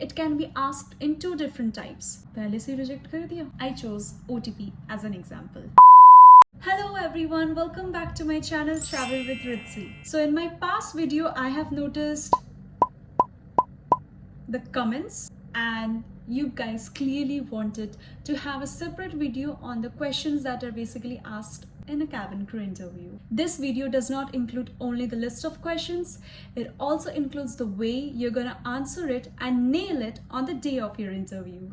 It can be asked in two different types. पहले से reject कर दिया. I chose OTP as an example. Hello everyone, welcome back to my channel Travel with Ritzi. So in my past video, I have noticed the comments and you guys clearly wanted to have a separate video on the questions that are basically asked in a cabin crew interview. This video does not include only the list of questions, it also includes the way you're gonna answer it and nail it on the day of your interview.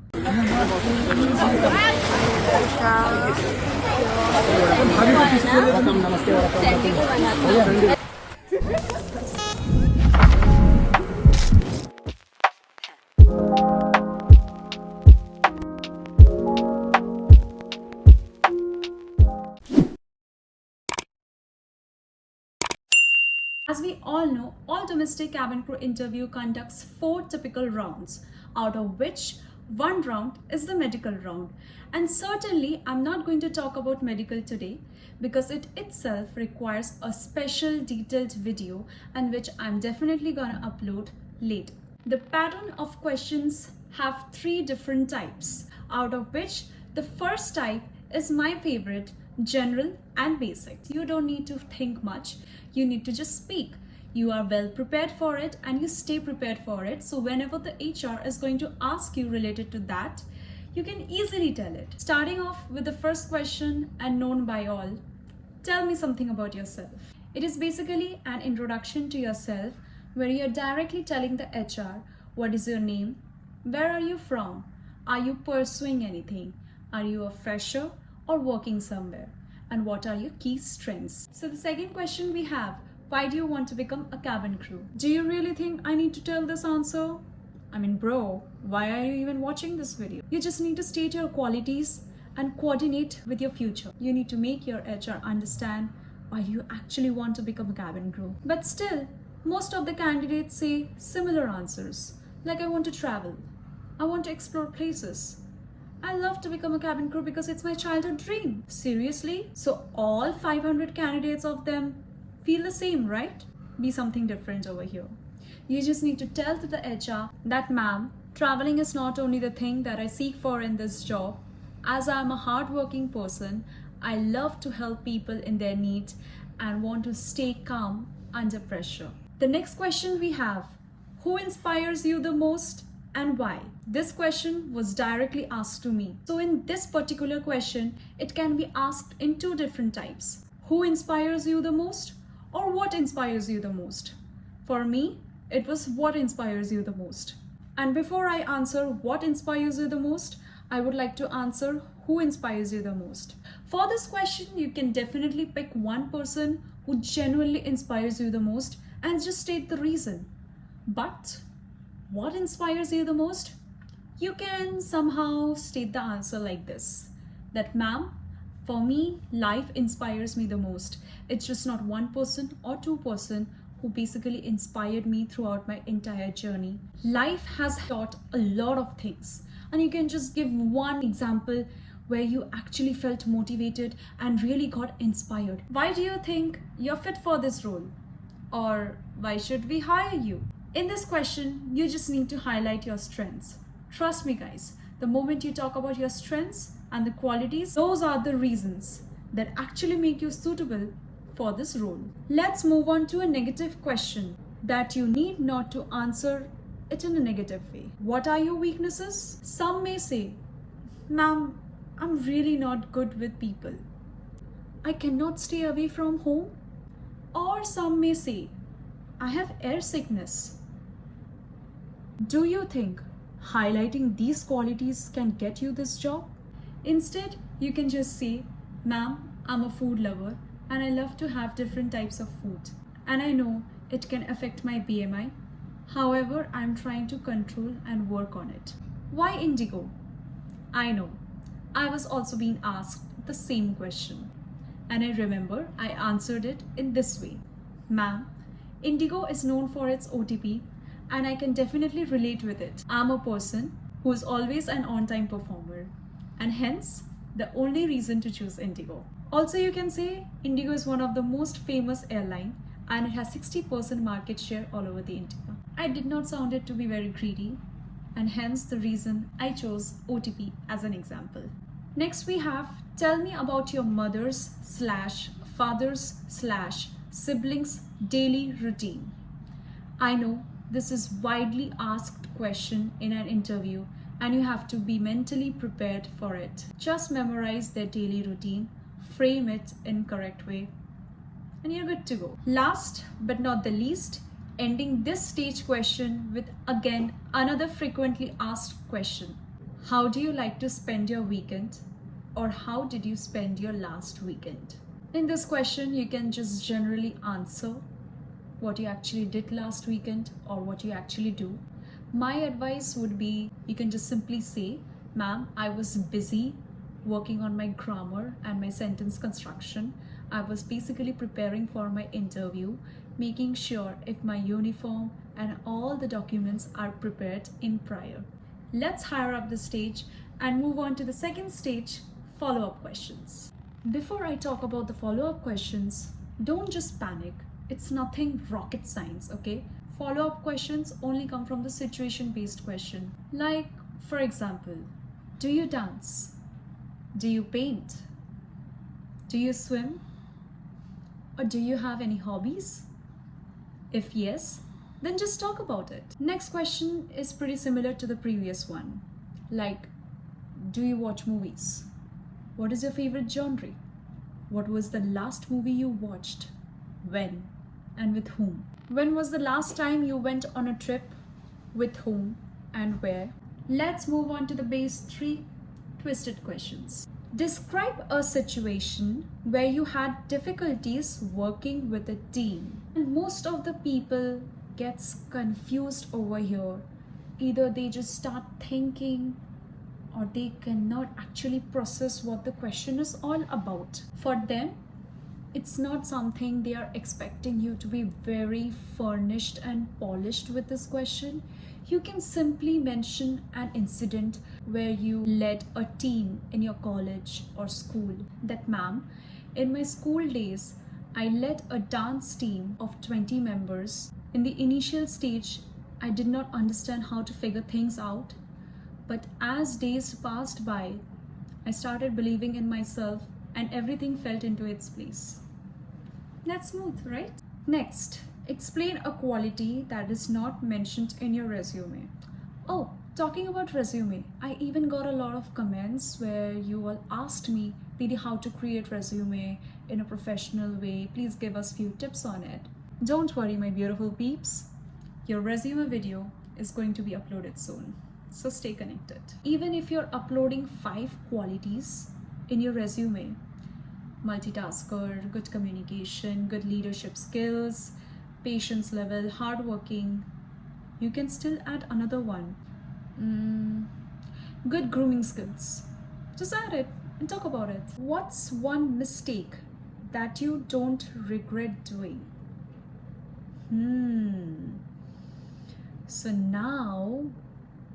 As we all know, all domestic cabin crew interview conducts 4 typical rounds, out of which one round is the medical round. And certainly, I'm not going to talk about medical today because it itself requires a special detailed video and which I'm definitely gonna upload later. The pattern of questions have 3 different types, out of which the first type is my favorite, general and basic. You don't need to think much, you need to just speak. You are well prepared for it and you stay prepared for it. So whenever the HR is going to ask you related to that, you can easily tell it. Starting off with the first question and known by all, tell me something about yourself. It is basically an introduction to yourself where you're directly telling the HR what is your name, where are you from, are you pursuing anything, are you a fresher or working somewhere, and what are your key strengths. So the second question we have, why do you want to become a cabin crew? Do you really think I need to tell this answer? I mean, bro, why are you even watching this video? You just need to state your qualities and coordinate with your future. You need to make your HR understand why you actually want to become a cabin crew. But still, most of the candidates say similar answers, like I want to travel, I want to explore places, I love to become a cabin crew because it's my childhood dream. Seriously? So all 500 candidates of them feel the same, right? Be something different over here. You just need to tell to the HR that, ma'am, traveling is not only the thing that I seek for in this job. As I'm a hardworking person, I love to help people in their needs and want to stay calm under pressure. The next question we have, who inspires you the most? And why? This question was directly asked to me. So in this particular question, it can be asked in 2 different types. Who inspires you the most or what inspires you the most? For me, it was what inspires you the most. And before I answer what inspires you the most, I would like to answer who inspires you the most. For this question, you can definitely pick one person who genuinely inspires you the most and just state the reason. But what inspires you the most? You can somehow state the answer like this, that ma'am, for me, life inspires me the most. It's just not one person or 2 person who basically inspired me throughout my entire journey. Life has taught a lot of things, and you can just give one example where you actually felt motivated and really got inspired. Why do you think you're fit for this role? Or why should we hire you? In this question, you just need to highlight your strengths. Trust me guys, the moment you talk about your strengths and the qualities, those are the reasons that actually make you suitable for this role. Let's move on to a negative question that you need not to answer it in a negative way. What are your weaknesses? Some may say, ma'am, I'm really not good with people. I cannot stay away from home. Or some may say, I have air sickness. Do you think highlighting these qualities can get you this job? Instead, you can just say, ma'am, I'm a food lover and I love to have different types of food. And I know it can affect my BMI. However, I'm trying to control and work on it. Why indigo? I know. I was also being asked the same question. And I remember I answered it in this way. Ma'am, indigo is known for its OTP and I can definitely relate with it. I'm a person who is always an on-time performer and hence the only reason to choose indigo. Also, you can say indigo is one of the most famous airline and it has 60% market share all over the India. I did not sound it to be very greedy and hence the reason I chose OTP as an example. Next we have, tell me about your mother's slash father's slash siblings daily routine. I know this is widely asked question in an interview and you have to be mentally prepared for it. Just memorize their daily routine, frame it in correct way, and you're good to go. Last but not the least, ending this stage question with again another frequently asked question. How do you like to spend your weekend? Or how did you spend your last weekend? In this question, you can just generally answer what you actually did last weekend or what you actually do. My advice would be, you can just simply say, ma'am, I was busy working on my grammar and my sentence construction. I was basically preparing for my interview, making sure if my uniform and all the documents are prepared in prior. Let's higher up the stage and move on to the second stage, follow-up questions. Before I talk about the follow-up questions, don't just panic. It's nothing rocket science, okay? Follow-up questions only come from the situation-based question. Like, for example, do you dance? Do you paint? Do you swim? Or do you have any hobbies? If yes, then just talk about it. Next question is pretty similar to the previous one. Like, do you watch movies? What is your favorite genre? What was the last movie you watched? When? And with whom? When was the last time you went on a trip? With whom and where? Let's move on to the base 3 twisted questions. Describe a situation where you had difficulties working with a team. And most of the people gets confused over here. Either they just start thinking or they cannot actually process what the question is all about. For them, it's not something they are expecting you to be very furnished and polished with this question. You can simply mention an incident where you led a team in your college or school. That, ma'am, in my school days, I led a dance team of 20 members. In the initial stage, I did not understand how to figure things out. But as days passed by, I started believing in myself and everything fell into its place. That's smooth, right? Next, explain a quality that is not mentioned in your resume. Oh, talking about resume, I even got a lot of comments where you all asked me, Didi, how to create resume in a professional way. Please give us few tips on it. Don't worry, my beautiful peeps. Your resume video is going to be uploaded soon. So stay connected. Even if you're uploading 5 qualities in your resume, multitasker, good communication, good leadership skills, patience level, hardworking, you can still add another one. Good grooming skills. Just add it and talk about it. What's one mistake that you don't regret doing? So now,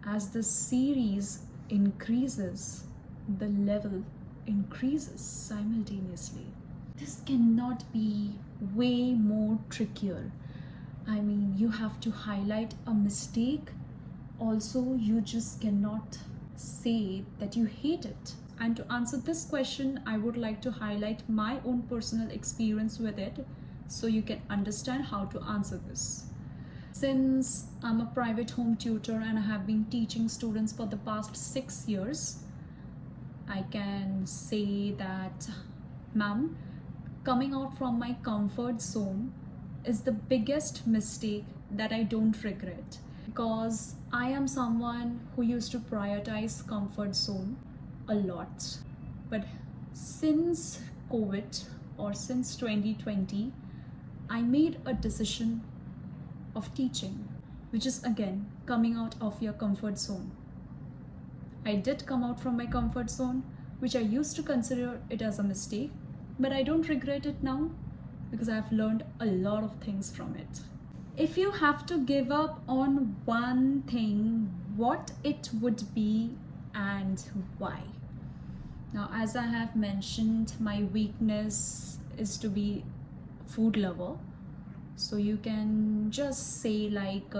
as the series increases, the level increases simultaneously. This cannot be way more trickier. I mean, you have to highlight a mistake. Also, you just cannot say that you hate it. And to answer this question, I would like to highlight my own personal experience with it so you can understand how to answer this. Since I'm a private home tutor and I have been teaching students for the past 6 years, I can say that, ma'am, coming out from my comfort zone is the biggest mistake that I don't regret, because I am someone who used to prioritize comfort zone a lot. But since COVID or since 2020, I made a decision of teaching, which is again coming out of your comfort zone. I did come out from my comfort zone, which I used to consider it as a mistake, but I don't regret it now because I've learned a lot of things from it. If you have to give up on one thing, what it would be and why? Now, as I have mentioned, my weakness is to be a food lover. So you can just say like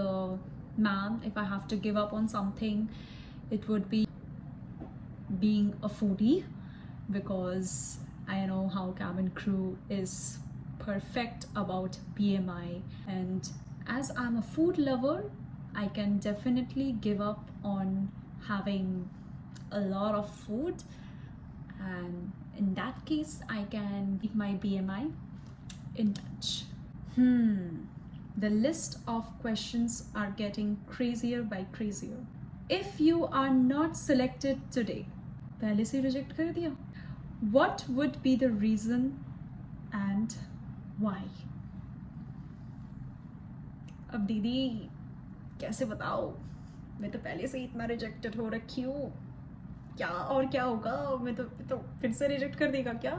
ma'am, if I have to give up on something, it would be being a foodie, because I know how cabin crew is perfect about BMI, and as I'm a food lover, I can definitely give up on having a lot of food, and in that case I can keep my BMI in touch. The list of questions are getting crazier by crazier. If you are not selected today, पहले से reject कर दिया, what would be the reason and why? अब दीदी कैसे बताओ, मैं तो पहले से इतना रिजेक्टेड हो रखी हूँ, क्या और क्या होगा, मैं तो फिर से रिजेक्ट कर देगा क्या?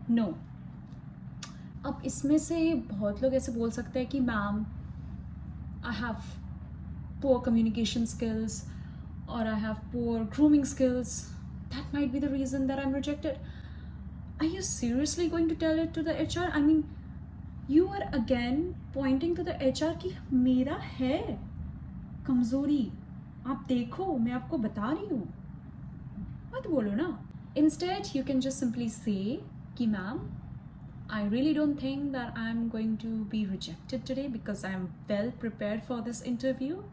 नो अब इसमें से बहुत लोग ऐसे बोल सकते हैं कि ma'am I have poor communication skills, or I have poor grooming skills. That might be the reason that I'm rejected. Are you seriously going to tell it to the HR? I mean, you are again pointing to the HR कि मेरा है कमजोरी, आप देखो, मैं आपको बता रही हूँ, मत बोलो ना. Instead, you can just simply say कि ma'am, I really don't think that I'm going to be rejected today because I'm well prepared for this interview.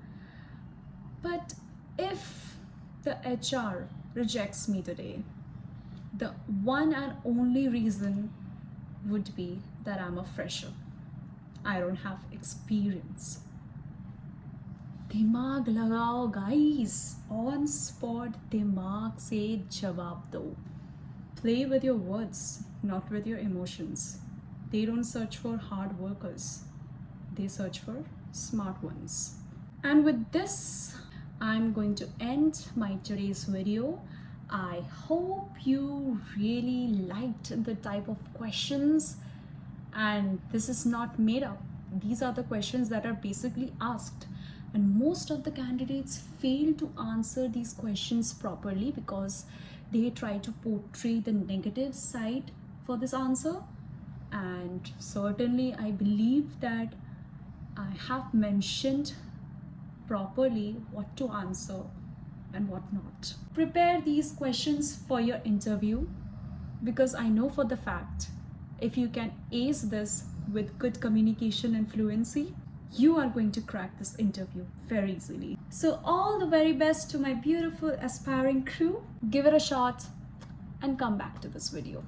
But if the HR rejects me today, the one and only reason would be that I'm a fresher. I don't have experience. दिमाग लगाओ guys, on spot दिमाग से जवाब दो. Play with your words, not with your emotions. They don't search for hard workers. They search for smart ones. And with this, I'm going to end my today's video. I hope you really liked the type of questions, and this is not made up. These are the questions that are basically asked, and most of the candidates fail to answer these questions properly because they try to portray the negative side for this answer. And certainly I believe that I have mentioned properly what to answer and what not. Prepare these questions for your interview, because I know for the fact if you can ace this with good communication and fluency, you are going to crack this interview very easily. So all the very best to my beautiful aspiring crew. Give it a shot and come back to this video.